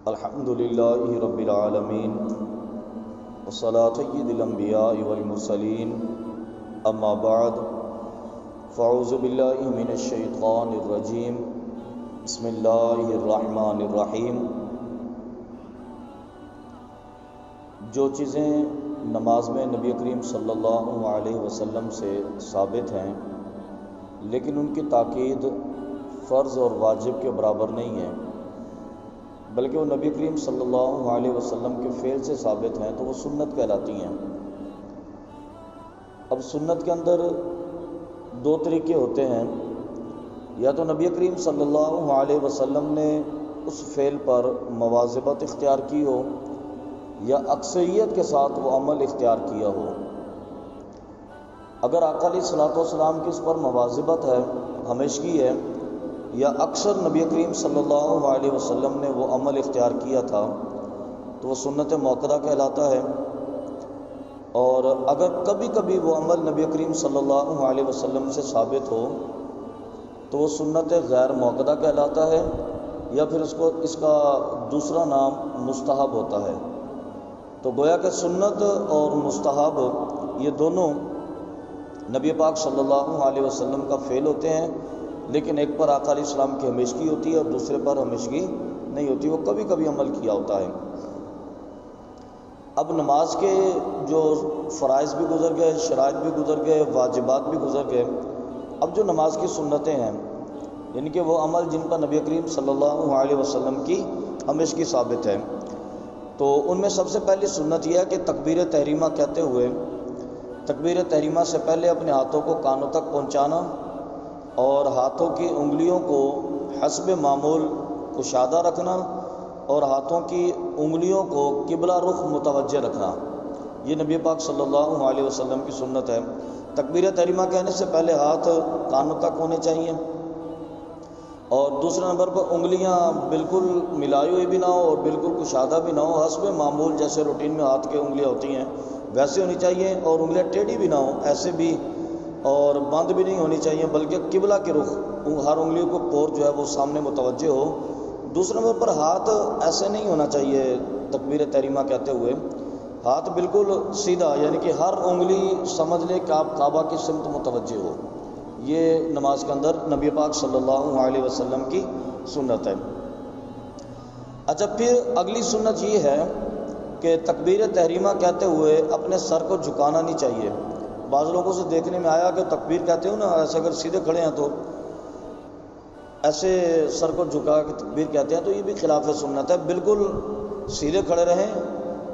الحمد للہ رب العالمین والصلاة سید الانبیاء والمرسلین اما بعد فاعوذ باللہ من الشیطان الرجیم بسم اللہ الرحمن الرحیم۔ جو چیزیں نماز میں نبی کریم صلی اللہ علیہ وسلم سے ثابت ہیں لیکن ان کی تاکید فرض اور واجب کے برابر نہیں ہے، بلکہ وہ نبی کریم صلی اللہ علیہ وسلم کے فعل سے ثابت ہیں، تو وہ سنت کہلاتی ہیں۔ اب سنت کے اندر دو طریقے ہوتے ہیں، یا تو نبی کریم صلی اللہ علیہ وسلم نے اس فعل پر مواظبت اختیار کی ہو یا اکثریت کے ساتھ وہ عمل اختیار کیا ہو۔ اگر آقا علیہ الصلوۃ والسلام کی اس پر مواظبت ہے، ہمیشگی ہے، یا اکثر نبی کریم صلی اللہ علیہ وسلم نے وہ عمل اختیار کیا تھا، تو وہ سنت موقدہ کہلاتا ہے۔ اور اگر کبھی کبھی وہ عمل نبی کریم صلی اللہ علیہ وسلم سے ثابت ہو تو وہ سنت غیر موقدہ کہلاتا ہے، یا پھر اس کا دوسرا نام مستحب ہوتا ہے۔ تو گویا کہ سنت اور مستحب یہ دونوں نبی پاک صلی اللہ علیہ وسلم کا فعل ہوتے ہیں، لیکن ایک پر آقا علیہ السلام کی ہمیشگی ہوتی ہے اور دوسرے پر ہمیشگی نہیں ہوتی، وہ کبھی کبھی عمل کیا ہوتا ہے۔ اب نماز کے جو فرائض بھی گزر گئے، شرائط بھی گزر گئے، واجبات بھی گزر گئے۔ اب جو نماز کی سنتیں ہیں، یعنی کہ وہ عمل جن پر نبی کریم صلی اللہ علیہ وسلم کی ہمیشگی ثابت ہے، تو ان میں سب سے پہلی سنت یہ ہے کہ تکبیر تحریمہ کہتے ہوئے تکبیر تحریمہ سے پہلے اپنے ہاتھوں کو کانوں تک پہنچانا اور ہاتھوں کی انگلیوں کو حسب معمول کشادہ رکھنا اور ہاتھوں کی انگلیوں کو قبلہ رخ متوجہ رکھنا، یہ نبی پاک صلی اللہ علیہ وسلم کی سنت ہے۔ تکبیر تحریمہ کہنے سے پہلے ہاتھ کانوں تک ہونے چاہیے، اور دوسرے نمبر پر انگلیاں بالکل ملائی ہوئی بھی نہ ہو اور بالکل کشادہ بھی نہ ہو، حسب معمول جیسے روٹین میں ہاتھ کی انگلیاں ہوتی ہیں ویسے ہونی چاہیے، اور انگلیاں ٹیڑھی بھی نہ ہوں ایسے بھی، اور بند بھی نہیں ہونی چاہیے، بلکہ قبلہ کے رخ، ہر انگلیوں کو کور جو ہے وہ سامنے متوجہ ہو۔ دوسرے نمبر پر ہاتھ ایسے نہیں ہونا چاہیے، تکبیر تحریمہ کہتے ہوئے ہاتھ بالکل سیدھا، یعنی کہ ہر انگلی سمجھ لے کہ آپ کعبہ کی سمت متوجہ ہو، یہ نماز کے اندر نبی پاک صلی اللہ علیہ وسلم کی سنت ہے۔ اچھا، پھر اگلی سنت یہ ہے کہ تکبیر تحریمہ کہتے ہوئے اپنے سر کو جھکانا نہیں چاہیے۔ بعض لوگوں سے دیکھنے میں آیا کہ تکبیر کہتے ہو نا، ایسے اگر سیدھے کھڑے ہیں تو ایسے سر کو جھکا کے تکبیر کہتے ہیں، تو یہ بھی خلاف سنت ہے۔ بالکل سیدھے کھڑے رہیں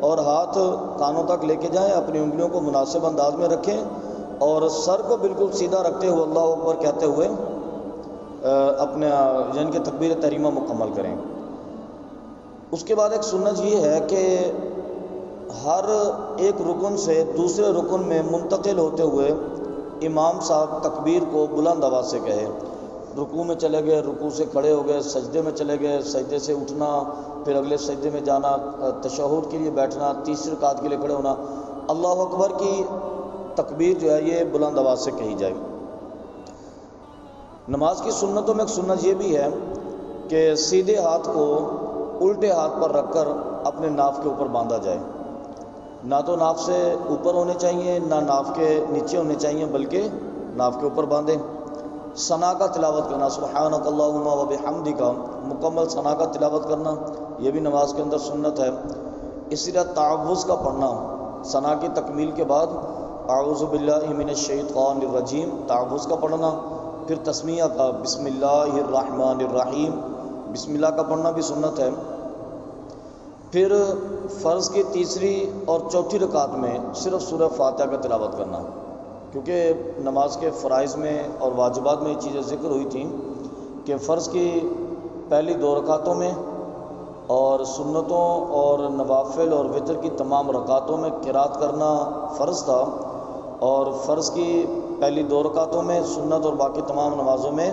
اور ہاتھ کانوں تک لے کے جائیں، اپنی انگلیوں کو مناسب انداز میں رکھیں اور سر کو بالکل سیدھا رکھتے ہوئے اللہ اکبر کہتے ہوئے اپنے یعنی کہ تکبیر تحریمہ مکمل کریں۔ اس کے بعد ایک سنت یہ ہے کہ ہر ایک رکن سے دوسرے رکن میں منتقل ہوتے ہوئے امام صاحب تکبیر کو بلند آواز سے کہے۔ رکوع میں چلے گئے، رکوع سے کھڑے ہو گئے، سجدے میں چلے گئے، سجدے سے اٹھنا، پھر اگلے سجدے میں جانا، تشہد کے لیے بیٹھنا، تیسری رکعت کے لیے کھڑے ہونا، اللہ اکبر کی تکبیر جو ہے یہ بلند آواز سے کہی جائے۔ نماز کی سنتوں میں ایک سنت یہ بھی ہے کہ سیدھے ہاتھ کو الٹے ہاتھ پر رکھ کر اپنے ناف کے اوپر باندھا جائے، نہ تو ناف سے اوپر ہونے چاہیے نہ ناف کے نیچے ہونے چاہیے، بلکہ ناف کے اوپر باندھیں۔ ثنا کا تلاوت کرنا، سبحانک اللہم و بحمدک، مکمل ثنا کا تلاوت کرنا، یہ بھی نماز کے اندر سنت ہے۔ اسی طرح تعوذ کا پڑھنا، ثنا کی تکمیل کے بعد اعوذ باللہ من الشیطان الرجیم تعوذ کا پڑھنا، پھر تسمیہ کا بسم اللہ الرحمن الرحیم، بسم اللہ کا پڑھنا بھی سنت ہے۔ پھر فرض کی تیسری اور چوتھی رکعت میں صرف سورہ فاتحہ کا تلاوت کرنا، کیونکہ نماز کے فرائض میں اور واجبات میں یہ چیزیں ذکر ہوئی تھیں کہ فرض کی پہلی دو رکعتوں میں اور سنتوں اور نوافل اور وتر کی تمام رکعتوں میں قرات کرنا فرض تھا، اور فرض کی پہلی دو رکعتوں میں سنت اور باقی تمام نمازوں میں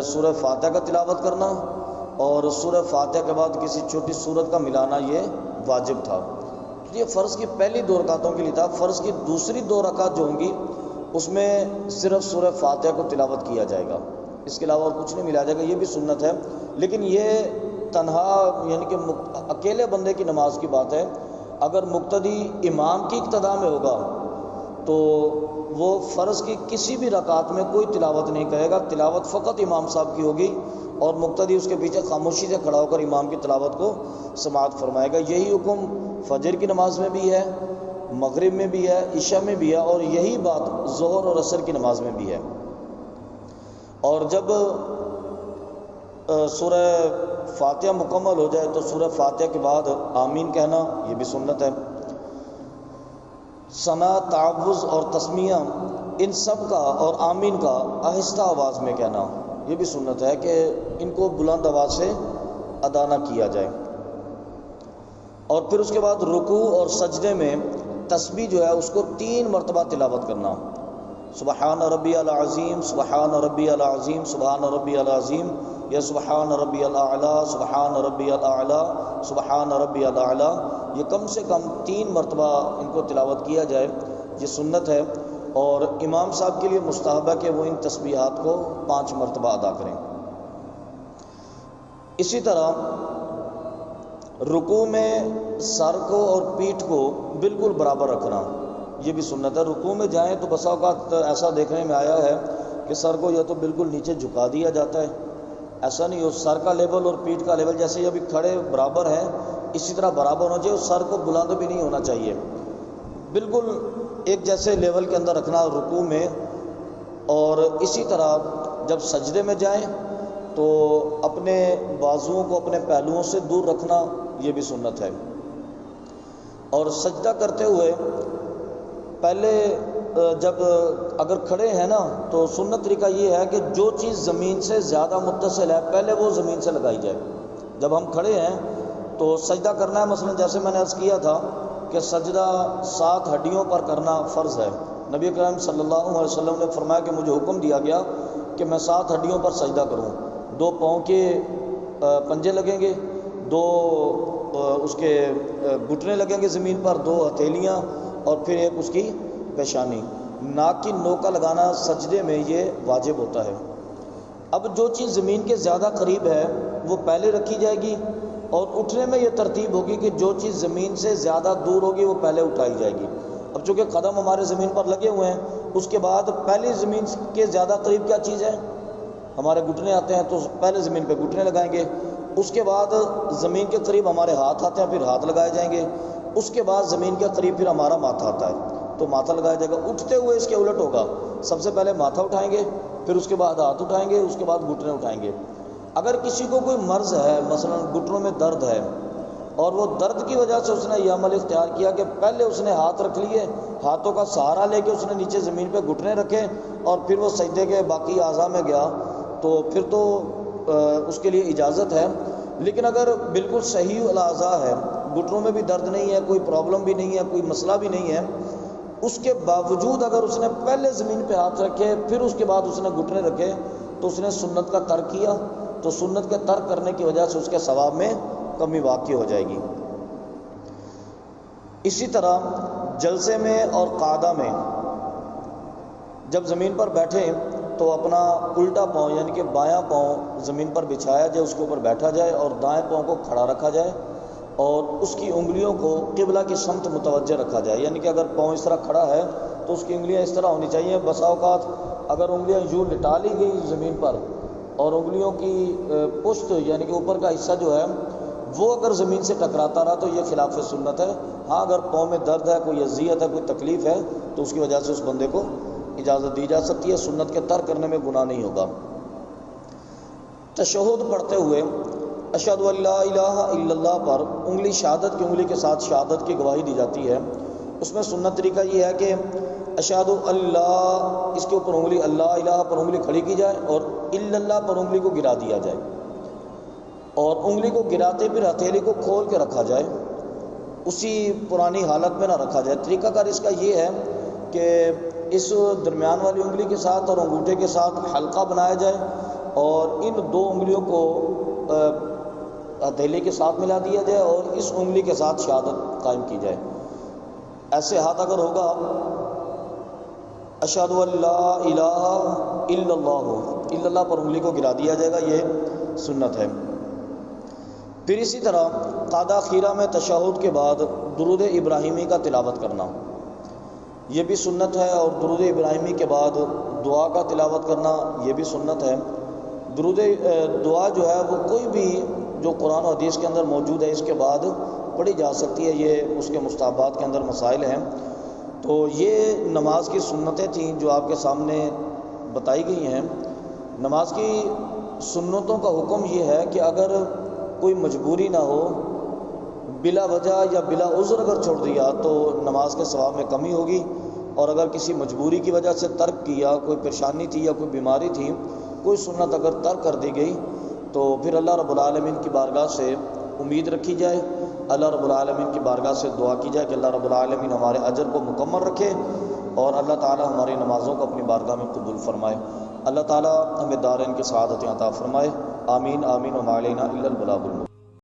سورہ فاتحہ کا تلاوت کرنا، اور سورہ فاتحہ کے بعد کسی چھوٹی سورت کا ملانا یہ واجب تھا۔ یہ فرض کی پہلی دو رکعتوں کے لیے تھا۔ فرض کی دوسری دو رکعت جو ہوں گی اس میں صرف سورہ فاتحہ کو تلاوت کیا جائے گا، اس کے علاوہ اور کچھ نہیں ملا جائے گا، یہ بھی سنت ہے۔ لیکن یہ تنہا یعنی کہ اکیلے بندے کی نماز کی بات ہے، اگر مقتدی امام کی اقتداء میں ہوگا تو وہ فرض کی کسی بھی رکعت میں کوئی تلاوت نہیں کرے گا، تلاوت فقط امام صاحب کی ہوگی اور مقتدی اس کے پیچھے خاموشی سے کھڑا ہو کر امام کی تلاوت کو سماعت فرمائے گا۔ یہی حکم فجر کی نماز میں بھی ہے، مغرب میں بھی ہے، عشاء میں بھی ہے، اور یہی بات ظہر اور عصر کی نماز میں بھی ہے۔ اور جب سورہ فاتحہ مکمل ہو جائے تو سورہ فاتحہ کے بعد آمین کہنا، یہ بھی سنت ہے۔ ثنا، تعوذ اور تسمیہ ان سب کا اور آمین کا آہستہ آواز میں کہنا، یہ بھی سنت ہے کہ ان کو بلند آواز سے ادا نہ کیا جائے۔ اور پھر اس کے بعد رکوع اور سجدے میں تسبیح جو ہے اس کو 3 مرتبہ تلاوت کرنا، سبحان ربی العظیم، سبحان ربی العظیم، سبحان ربی العظیم، یا سبحان ربی الاعلیٰ، سبحان ربی الاعلیٰ، سبحان ربی الاعلیٰ، یہ کم سے کم 3 مرتبہ ان کو تلاوت کیا جائے، یہ سنت ہے۔ اور امام صاحب کے لیے مستحب ہے کہ وہ ان تسبیحات کو 5 مرتبہ ادا کریں۔ اسی طرح رکوع میں سر کو اور پیٹھ کو بالکل برابر رکھنا، یہ بھی سنت ہے۔ رکوع میں جائیں تو بسا اوقات ایسا دیکھنے میں آیا ہے کہ سر کو یا تو بالکل نیچے جھکا دیا جاتا ہے، ایسا نہیں ہو، سر کا لیول اور پیٹھ کا لیول جیسے ابھی کھڑے برابر ہیں اسی طرح برابر ہونا چاہیے، اور سر کو بلند بھی نہیں ہونا چاہیے، بالکل ایک جیسے لیول کے اندر رکھنا رکوع میں۔ اور اسی طرح جب سجدے میں جائیں تو اپنے بازوؤں کو اپنے پہلوؤں سے دور رکھنا، یہ بھی سنت ہے۔ اور سجدہ کرتے ہوئے پہلے جب اگر کھڑے ہیں نا تو سنت طریقہ یہ ہے کہ جو چیز زمین سے زیادہ متصل ہے پہلے وہ زمین سے لگائی جائے۔ جب ہم کھڑے ہیں تو سجدہ کرنا ہے، مثلا جیسے میں نے عرض کیا تھا کہ سجدہ 7 ہڈیوں پر کرنا فرض ہے۔ نبی کریم صلی اللہ علیہ وسلم نے فرمایا کہ مجھے حکم دیا گیا کہ میں 7 ہڈیوں پر سجدہ کروں، 2 پاؤں کے پنجے لگیں گے، 2 اس کے گھٹنے لگیں گے زمین پر، 2 ہتھیلیاں، اور پھر ایک اس کی پیشانی۔ ناک کی نوکا لگانا سجدے میں یہ واجب ہوتا ہے۔ اب جو چیز زمین کے زیادہ قریب ہے وہ پہلے رکھی جائے گی، اور اٹھنے میں یہ ترتیب ہوگی کہ جو چیز زمین سے زیادہ دور ہوگی وہ پہلے اٹھائی جائے گی۔ اب چونکہ قدم ہمارے زمین پر لگے ہوئے ہیں، اس کے بعد پہلی زمین کے زیادہ قریب کیا چیز ہے؟ ہمارے گھٹنے آتے ہیں، تو پہلے زمین پہ گھٹنے لگائیں گے، اس کے بعد زمین کے قریب ہمارے ہاتھ آتے ہیں، پھر ہاتھ لگائے جائیں گے، اس کے بعد زمین کے قریب پھر ہمارا ماتھا آتا ہے تو ماتھا لگایا جائے گا۔ اٹھتے ہوئے اس کے الٹ ہوگا، سب سے پہلے ماتھا اٹھائیں گے، پھر اس کے بعد ہاتھ اٹھائیں گے، اس کے بعد گھٹنے اٹھائیں گے۔ اگر کسی کو کوئی مرض ہے، مثلا گھٹنوں میں درد ہے، اور وہ درد کی وجہ سے اس نے یہ عمل اختیار کیا کہ پہلے اس نے ہاتھ رکھ لیے، ہاتھوں کا سہارا لے کے اس نے نیچے زمین پہ گھٹنے رکھے، اور پھر وہ سجدے کے باقی اعضاء میں گیا، تو پھر تو اس کے لیے اجازت ہے۔ لیکن اگر بالکل صحیح الاعضاء ہے، گھٹنوں میں بھی درد نہیں ہے، کوئی پرابلم بھی نہیں ہے، کوئی مسئلہ بھی نہیں ہے، اس کے باوجود اگر اس نے پہلے زمین پہ ہاتھ رکھے پھر اس کے بعد اس نے گھٹنے رکھے تو اس نے سنت کا ترک کیا، تو سنت کے ترک کرنے کی وجہ سے اس کے ثواب میں کمی واقع ہو جائے گی۔ اسی طرح جلسے میں اور قعدہ میں جب زمین پر بیٹھیں تو اپنا الٹا پاؤں یعنی کہ بایاں پاؤں زمین پر بچھایا جائے، اس کے اوپر بیٹھا جائے، اور دائیں پاؤں کو کھڑا رکھا جائے، اور اس کی انگلیوں کو قبلہ کی سمت متوجہ رکھا جائے، یعنی کہ اگر پاؤں اس طرح کھڑا ہے تو اس کی انگلیاں اس طرح ہونی چاہیے۔ بسا اوقات اگر انگلیاں یوں لٹا لی گئی زمین پر اور انگلیوں کی پشت یعنی کہ اوپر کا حصہ جو ہے وہ اگر زمین سے ٹکراتا رہا تو یہ خلاف سنت ہے۔ ہاں اگر پاؤں میں درد ہے، کوئی اذیت ہے، کوئی تکلیف ہے تو اس کی وجہ سے اس بندے کو اجازت دی جا سکتی ہے، سنت کے ترک کرنے میں گناہ نہیں ہوگا۔ تشہد پڑھتے ہوئے اشہد ان لا الہ الا اللہ پر انگلی شہادت کی انگلی کے ساتھ شہادت کی گواہی دی جاتی ہے۔ اس میں سنت طریقہ یہ ہے کہ اشہد اللہ، اس کے اوپر انگلی، اللہ الہ پر انگلی کھڑی کی جائے اور الا اللہ پر انگلی کو گرا دیا جائے، اور انگلی کو گراتے پھر ہتھیلی کو کھول کے رکھا جائے، اسی پرانی حالت میں نہ رکھا جائے۔ طریقہ کار اس کا یہ ہے کہ اس درمیان والی انگلی کے ساتھ اور انگوٹھے کے ساتھ حلقہ بنایا جائے، اور ان 2 انگلیوں کو ہتھیلی کے ساتھ ملا دیا جائے اور اس انگلی کے ساتھ شہادت قائم کی جائے۔ ایسے ہاتھ اگر ہوگا اشہد ان لا الہ الا اللہ، الا اللہ پر انگلی کو گرا دیا جائے گا، یہ سنت ہے۔ پھر اسی طرح قعدہ خیرہ میں تشہد کے بعد درود ابراہیمی کا تلاوت کرنا یہ بھی سنت ہے، اور درود ابراہیمی کے بعد دعا کا تلاوت کرنا یہ بھی سنت ہے۔ دعا جو ہے وہ کوئی بھی جو قرآن و حدیث کے اندر موجود ہے اس کے بعد پڑھی جا سکتی ہے، یہ اس کے مستحبات کے اندر مسائل ہیں۔ تو یہ نماز کی سنتیں تھیں جو آپ کے سامنے بتائی گئی ہیں۔ نماز کی سنتوں کا حکم یہ ہے کہ اگر کوئی مجبوری نہ ہو، بلا وجہ یا بلا عذر اگر چھوڑ دیا تو نماز کے ثواب میں کمی ہوگی، اور اگر کسی مجبوری کی وجہ سے ترک کیا، کوئی پریشانی تھی یا کوئی بیماری تھی، کوئی سنت اگر ترک کر دی گئی تو پھر اللہ رب العالمین کی بارگاہ سے امید رکھی جائے، اللہ رب العالمین کی بارگاہ سے دعا کی جائے کہ اللہ رب العالمین ہمارے اجر کو مکمل رکھے، اور اللہ تعالی ہماری نمازوں کو اپنی بارگاہ میں قبول فرمائے۔ اللہ تعالی ہمیں دارین کی سعادت عطا فرمائے۔ آمین آمین، وما علینا الا البلاغ المبین۔